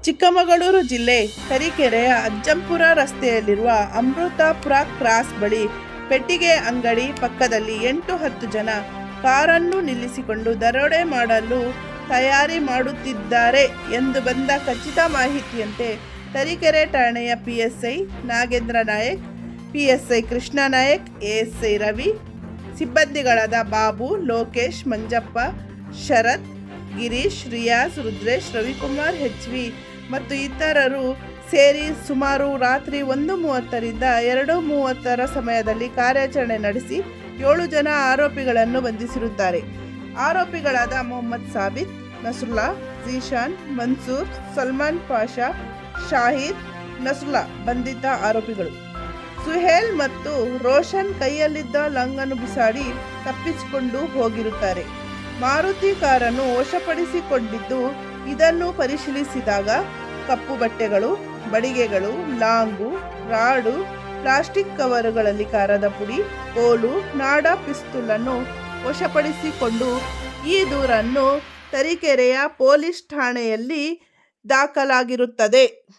ಚಿಕ್ಕಮಗಳೂರು ಜಿಲ್ಲೆ ತರೀಕೆರೆಯ ಅಜ್ಜಂಪುರ ರಸ್ತೆಯಲ್ಲಿರುವ ಅಮೃತಪುರ ಕ್ರಾಸ್ ಬಳಿ ಪೆಟ್ಟಿಗೆ ಅಂಗಡಿ ಪಕ್ಕದಲ್ಲಿ 8-10 ಜನ ಕಾರನ್ನು ನಿಲ್ಲಿಸಿಕೊಂಡು ದರೋಡೆ ಮಾಡಲು ತಯಾರಿ ಮಾಡುತ್ತಿದ್ದಾರೆ ಎಂದು ಬಂದ ಖಚಿತ ಮಾಹಿತಿಯಂತೆ ತರೀಕೆರೆ ಠಾಣೆಯ PSI Nagendra Nayak, PSI Krishna Nayak, ASI Ravi, ಸಿಬ್ಬಂದಿಗಳಾದ ಬಾಬು, ಲೋಕೇಶ್, ಮಂಜಪ್ಪ, ಶರತ್, ಗಿರೀಶ್, ರಿಯಾಜ್, ರುದ್ರೇಶ್, ರವಿಕುಮಾರ್, HV ಮತ್ತು ಇತರರು ಸೇರಿ ಸುಮಾರು ರಾತ್ರಿ 1:30ರಿಂದ 2:30 ಸಮಯದಲ್ಲಿ ಕಾರ್ಯಾಚರಣೆ ನಡೆಸಿ 7 ಜನ ಆರೋಪಿಗಳನ್ನು ಬಂಧಿಸಿರುತ್ತಾರೆ. ಆರೋಪಿಗಳಾದ ಮೊಹಮ್ಮದ್ ಸಾಬಿತ್, ನಸುಲ್ಲಾ, ಝೀಶಾನ್, ಮನ್ಸೂರ್, ಸಲ್ಮಾನ್ ಪಾಷಾ, ಶಾಹಿದ್, ನಸುಲ್ಲಾ ಬಂಧಿತ ಆರೋಪಿಗಳು. ಸುಹೇಲ್ ಮತ್ತು ರೋಷನ್ ಕೈಯಲ್ಲಿದ್ದ ಲಂಗನ್ನು ಬಿಸಾಡಿ ತಪ್ಪಿಸಿಕೊಂಡು ಹೋಗಿರುತ್ತಾರೆ. ಮಾರುತಿ ಕಾರನ್ನು ವಶಪಡಿಸಿಕೊಂಡಿದ್ದು, ಇದನ್ನು ಪರಿಶೀಲಿಸಿದಾಗ ಕಪ್ಪು ಬಟ್ಟೆಗಳು, ಬಡಿಗೆಗಳು, ಲಾಂಗು, ರಾಡು, ಪ್ಲಾಸ್ಟಿಕ್ ಕವರುಗಳಲ್ಲಿ ಖಾರದ ಪುಡಿ, ಕೋಲು, ನಾಡಾ ಪಿಸ್ತೂಲನ್ನು ವಶಪಡಿಸಿಕೊಂಡು ಈ ದೂರನ್ನು ತರೀಕೆರೆಯ ಪೊಲೀಸ್ ಠಾಣೆಯಲ್ಲಿ ದಾಖಲಾಗಿರುತ್ತದೆ.